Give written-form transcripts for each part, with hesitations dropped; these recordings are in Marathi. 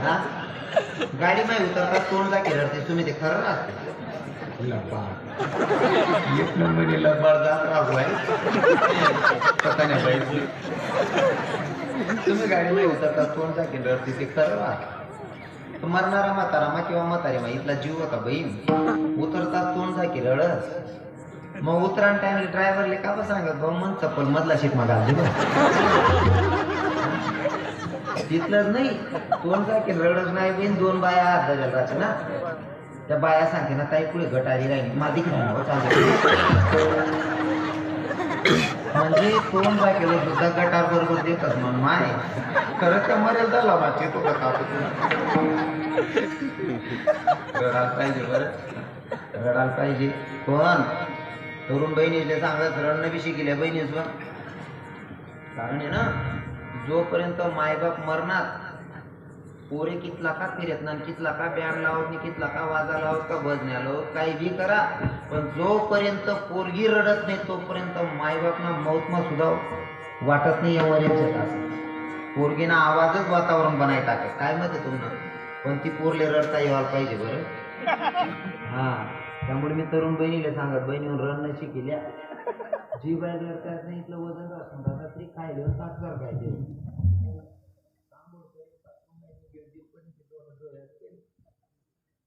हा गाडी माही उतरतात तोंड दाखी रडते तुम्ही ते खरं ना एक नंबर लबाड जात राहू पता नाही पाहिजे तुम्ही गाडी माही उतरतात तोंड दाखी रडते ते खरं ना मरणारा म्हातारा किंवा म्हातारी मा इथला जीव होता बहीण उतरतात तोंड दाखी रडत मग उतरान टाइमला ड्रायव्हरले का बा सांगत भाऊ मन चप्पल मधला शीट मग घाल दे तिथलंच नाही तोंड दाखी रडत नाही बहीण दोन बाया हात धरेल राहते ना त्या बाया सांगते ना ताई पुढे गट आली राहील माझी म्हणजे तोंड दाखल सुद्धा गटार बरोबर देतात मग माय खरंच का मरेल झाला माझे तो कथा रडायला पाहिजे बरं रडायला पाहिजे पण तरुण बहिणीले सांगत रडणं बी शिकल्या बहिणीच कारण आहे ना जोपर्यंत मायबाप मरणार पोरे कितला का फिरत ना कितला का बँड लावत नाही कितला का वाजा लावत का भजण्या लावत काही बी करा पण जोपर्यंत पोरगी रडत नाही तोपर्यंत मायबापना मौतमा सुद्धा वाटत नाही या पोरगीना आवाजच वातावरण बनाय टाकत काय मत आहे तुम्हाला पण ती पोरले रडता यायला पाहिजे बरं हा त्यामुळे मी तरुण बहिणीला सांगत बहिणीवर रडणं शिकल्या जी बाई रडतात नाही इथलं वजन राहत तरी खायले 60,000 खायचे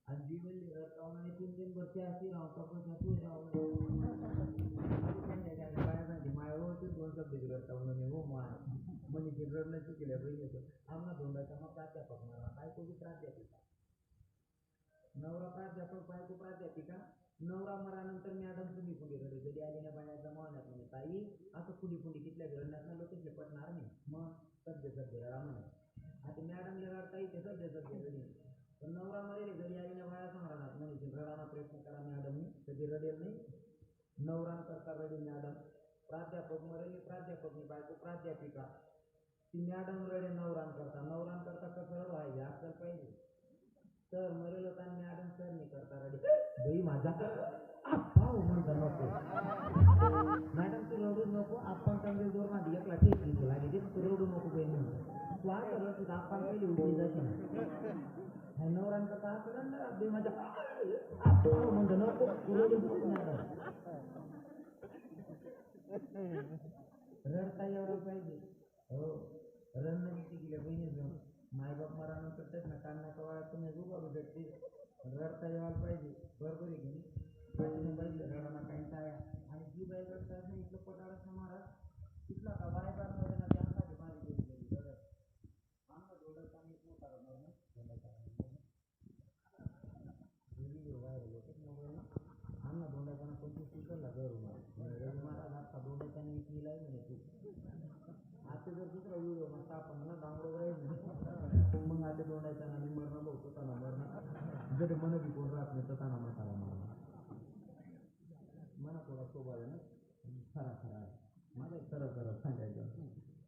आणि जीवन रडताना 3 दिन बच्चे अशी राहता मायावरती 2 शब्द रडताना हो माय मनीची रडणं शिकल्या बहिणी आम्हाला धोंडाचा मग प्राध्यापक मला बायको बी प्राध्यापिका नवरा प्राध्यापक बायको प्राध्यापिका नवरा मरानंतर मॅडम कुणी कुणी घरी घरी आलेल्या बाया जमावण्यात म्हणे ताई असं कुणी कुणी तिथल्या घडण्यात लोकांचे पटणार नाही मग सध्या रडा म्हणे आता मॅडमला रडता येते सध्या घरी पण नवरा मरेल घरी आलेल्या बाया सांगणार म्हणजे रडाना प्रयत्न करा मॅडमनी कधी रडेल नाही नवरा करता रडेल मॅडम प्राध्यापक मरेल प्राध्यापक बायको प्राध्यापिका ती मॅडम रडे नवरान करता कसं रडायचे आजकाल पाहिजे सर मरेल होता मॅडम सर नाही करता रडे बाई माझा म्हणता नको मॅडम तू रडू नको आपण चांगले जोर माझी 1 लाख लागली तू रडू नको बाई म्हणून तू आज रडत आपण पहिली उभी जाशील नवरान करता असं रडणार बाई माझ्या म्हणतो नको तू रडू नको मॅडम रडता एवढं पाहिजे हो रडणं शिकल्या बहिणी मायबाप मरानंतर तेच ना कान्हा कवाळा तुम्ही रुबाबू भेटते रडता यायला पाहिजे बरोबर आहे की नाही बघितलं रडाना काही काय आणि जी बाई रडतात नाही इथलं पटाळच महाराज इथला का बायबार मध्ये ना त्यांसाठी माझी घेतलेली बरं आम्हाला जोडायचा आणि मोठा रडणार ना आम्हाला धोंडाचा 25 उचलला घर महाराज आता धोंडाचा निघलाय म्हणे तू आता जर दुसरा व्हिडिओ मग आपण ना डाउनलोड राहील मग आता दोंडायचा ना मी मरणं बघतो त्यांना मरणं जर मन बी कोण राहत नाही तर त्यांना म्हातारा मला थोडा स्वभाव आहे ना खरा माझं खरं सांगायचं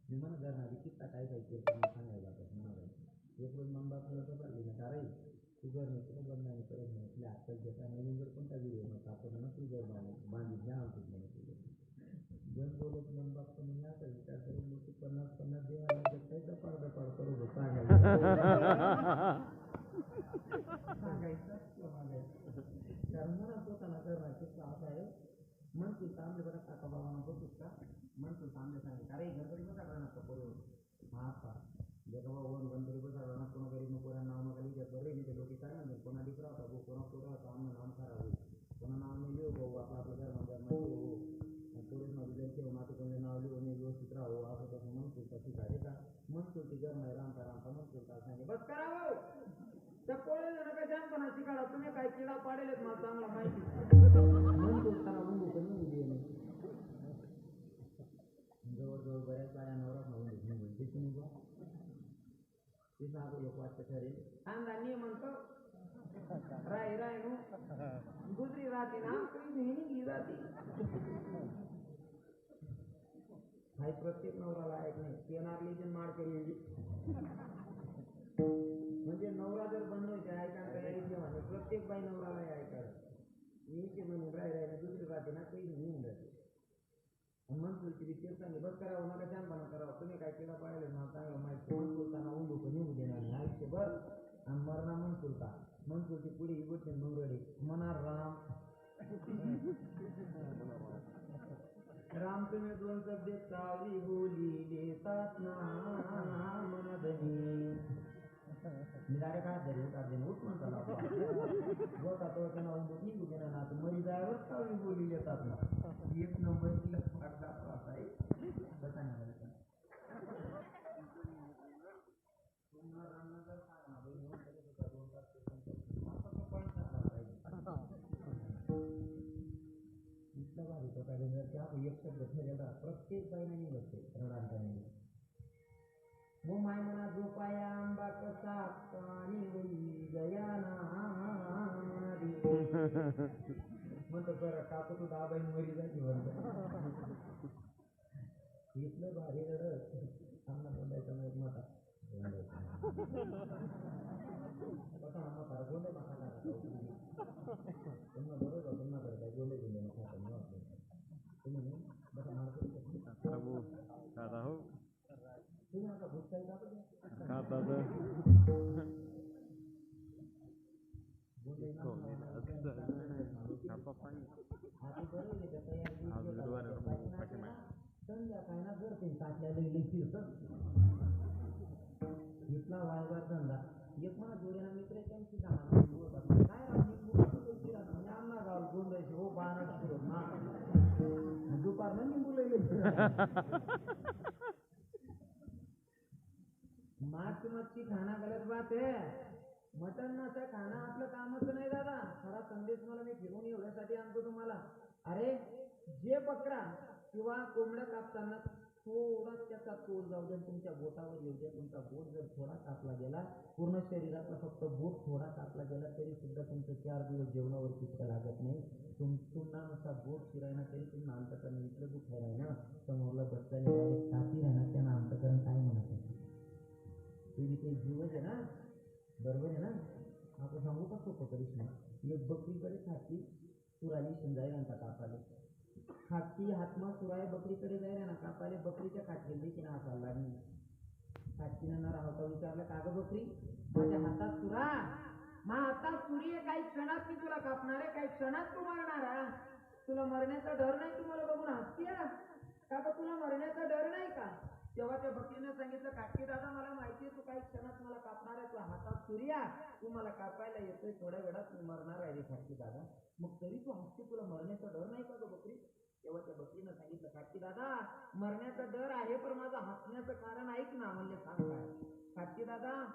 मी म्हणा करणार कित्ता काय सांगायला जातात म्हणा एक रोज मन बातमीला तर चालली ना का रे तू घर नाही कुठं बंद नाही करत नाही आपल्या आजकाल घेता नवीन जर कोणता व्हिडिओ मग आपण ना तू घर बांधित द्या आणतो म्हणे तुझं जन बोलत मन बाप मी आता विचार करून मी 50 देवाला त्याचा पडदा पाड करू सांगायचं कारण मला स्वतःला करणार किस्सा असा आहे म्हणतो सामने बघा काका बाबांना बघतोस का म्हणतो सामने सांगे अरे गणपती बसा करणार बरोबर हा पा जगा बाबा गणपती बसा करणार कोणा गरीब कोणा नाव नका लिहित बरं नाही ते लोक काय म्हणतात कोणा डिकरा होता भाऊ कोणा पोरा होता आमनं नाम खराब होईल कोणा नाव नाही लिहो भाऊ आपलं घर हो पोलीस मध्ये जायचे माती कोणी नाव लिहून व्यवस्थित राहू असं तसं म्हणतो कशी काय का म्हणतो ती घर नाही रामता म्हणतो का सांगे बस करा त्या पोळीला नका जानपणा शिकायला तुम्ही काय किडा पाडेलच मला चांगला माहिती म्हणतो त्याला उंगू पण उभी नाही जवळजवळ बऱ्याच बाया नवराच म्हणून ते तुम्ही बा ते सांगू एक वाटतं ठरेल खानदानी म्हणतो राय नो गुजरी राहते ना मेहनी जाते काही प्रत्येक नवराला ऐक नाही येणार लिजन मार केली म्हणजे नवरा जर बनवायचे ऐकायला तयारी ठेवा प्रत्येक बाई नवराला ऐकायला मी म्हणून राहिला दुसरी राहते ना काही निघून जाते म्हणतो की ते सांगे बस करावं नका छानपणा करावं तुम्ही काय केला पाहिजे ना चांगलं माहिती म्हणतो त्यांना उंडू पण निघू देणार आयुष्यभर मरणा मनसुलता मनसुलती पुढे इगोटे मंगळे मना राम राम तुम्ही दोन शब्द कावी बोली देतात ना मनधनी निराडे काय तरी होता उठ म्हणता बोलता तो त्यांना निघू देणार ना मरी जायवर कावी बोली देतात ना एक नंबर तिला फाटला आहे बसा ना प्रत्येक बाईने निघते रडांताने वो माय मना झोपाया आंबा कसा आणि गयाना म्हणतो बरं काकू तू 10 बाई मरी जायची म्हणतो इथलं भारी रडत आम्हाला बोलायचं नाही मोठा बघा आम्हा फार बोलले माका तुम्हाला बरोबर तुम्हाला करताय बोलले गेले नका तुम्ही बघा मारतो खाता हो तुम्ही आता भूतकाळी खाता संध्याकाळी ना जर ते साठल्या इथला वायवा धंदा एक मला जोड्याला मित्र त्यांची काय आम्हाला गाव गोंधायचे हो बाणट फिरत ना दुपार ना निंबू मच्छी खाना गलत बात है मटन मासा खाणं आपलं कामच नाही दादा खरा संदेश मला मी फिरून एवढ्यासाठी आणतो तुम्हाला अरे जे बकरा किंवा कोंबड्या कापताना थोडा त्याचा तोल जाऊ द्या तुमच्या बोटावर येऊ द्या तुमचा बोट जर थोडा कापला गेला पूर्ण शरीरातला फक्त बोट थोडा कापला गेला तरी सुद्धा तुमचं 4 दिवस जेवणावर चित्र लागत नाही पुन्हा नुसता बोट शिरायना तरी तुम्ही अंतकरण इथलं दुखाय राहिना समोरला बसलेले साथी राहणार त्यांना अंतकरण काय म्हणत नाही तुम्ही ते जीवच आहे ना बरोबर आहे ना आपण सांगू का सोपं करिश्मा एक बकरीकडे खाती सुराली शिंजायला कापाले खाती हातमा सुराय बकरीकडे जायला ना कापाले बकरीच्या खाटकेल देखील हाताला लागली खाटकीनं न राहता विचारलं का ग बकरी माझ्या हातात सुरा मा हातात सुरी आहे काही क्षणात मी तुला कापणार आहे काही क्षणात तू मरणार तुला मरण्याचा डर नाही तुम्हाला बघून हसतीय का ग तुला मरण्याचा डर नाही का तेव्हा त्या बकरीनं सांगितलं काटकी दादा मला माहिती आहे तू काही क्षणात मला कापणार आहे तुला हातात सूर्या तू मला कापायला येतोय थोड्या वेळात मी मरणार आहे रे काटकी दादा मग तरी तू हसते तुला मरण्याचा डर नाही का ग बकरी तेव्हा त्या बकरीनं सांगितलं काटकी दादा मरण्याचा डर आहे पण माझं हसण्याचं कारण ऐक ना म्हणले सांग काय काटकी दादा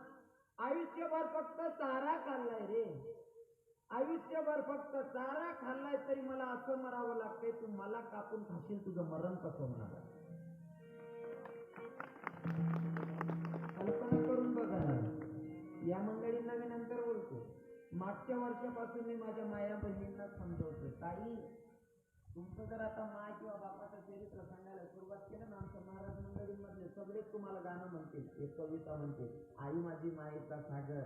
आयुष्यभर फक्त चारा खाल्लाय रे आयुष्यभर फक्त चारा खाल्लाय तरी मला असं मरावं लागतंय तू मला कापून खाशील तुझं मरण कसं होणार कल्पना करून बघा या मंडळींना मी नंतर बोलतो मागच्या वर्षापासून मी माझ्या माया बहिणींना समजवतो ताई तुमचं जर आता माय किंवा बापाचं चरित्र सांगायला सुरुवात केलं ना आमच्या महाराज मंडळींमधले सगळेच तुम्हाला गाणं म्हणतील एक कविता म्हणते आई माझी मायेचा सागर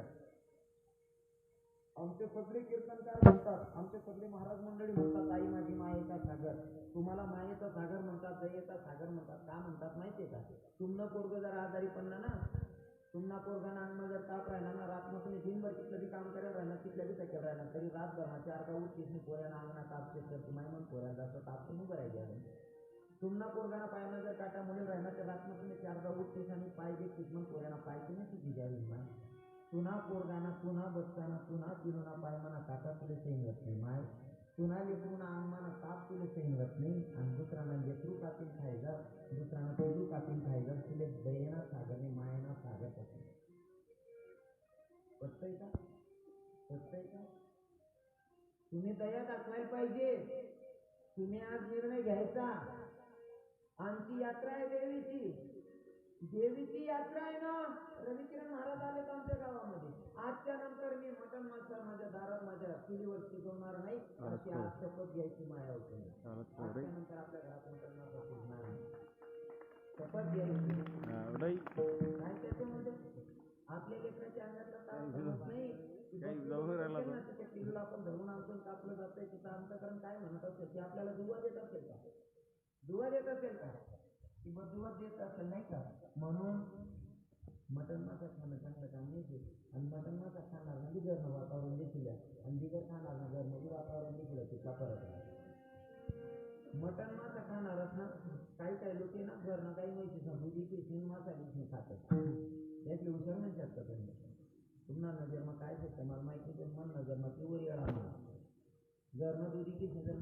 आमचे सगळे कीर्तनकार म्हणतात आमचे सगळे महाराज मंडळी म्हणतात आई माझी मायेचा सागर तुम्हाला मायेचा सागर म्हणतात दयेचा सागर म्हणतात का म्हणतात माहितीये का तुमनं पोरग जर आजारी पडला ना तुम्हाला पोरगाना अंगमा जर ताप राहिला ना रातनं तुम्ही दिनभर तिथलं बी काम करायला राहिला तिथल्या बी सकाळ राहिला तरी रातभर हा 4 का उठतीस पोऱ्याना अंगणा ताप शेत माय म्हणून पोऱ्याला असं ताप तुम्ही करायचे तुम्हाला पोरगाना पायानं जर काटा मुली राहिला तर रातनं तुम्ही 4 का उठतीस आणि पाय घेतलीस म्हणून पोऱ्याना पाय तुम्ही चुकी द्यावी माय पुन्हा पोरगाना पुन्हा बसताना पुन्हा पिरुना पाय म्हणा काटा तुले सैन होत नाही माय पुन्हा लेकरून अंगमाना ताप तुले सैन होत नाही आणि दुसऱ्याला लेकरू कापीन खायगा दुसऱ्याला पेरू कापीन खायगा तुले दयेना सागरने मायेना सागर पसंत पटतंय का तुम्ही दया दाखवायला पाहिजे तुम्ही आज निर्णय घ्यायचा आमची यात्रा आहे देवीची यात्रा आहे ना रविकिरण महाराज आले तर आमच्या गावामध्ये आजच्या नंतर मी मटन मासा माझ्या दारात माझ्या चुलीवर शिजवणार नाही अशी आज शपथ घ्यायची माया होती आजच्या नंतर आपल्या घरात मटन मासा शिजणार नाही शपथ घ्यायची काय त्याच्यामध्ये आपल्या लेकराच्या अंगातला ताप नाही पिल्लूला आपण धरून आणून कापलं जातंय तिथं अंतकरण काय म्हणत असेल की आपल्याला दुवा देत असेल का की बदुवा देत असेल नाही का म्हणून मटन मासा खाणं चांगलं काम नाही आणि मटन मासा खाणं घरनं वातावरण देखील आहे आणि बिगर खाणार घरमध्ये वातावरण देखील आहे तिथला फरक आहे. मटण मासा खाणार असणार काही लोक ना घरनं काही माहिती दुधी पिशीन मसाली खातात यातली हुशार नाही शकतात त्यांनी तुम्हाला नजर मग काय शकतं मला माहिती पण मन नजर मग ती वर येणार घरनं दुधी पिशीन जर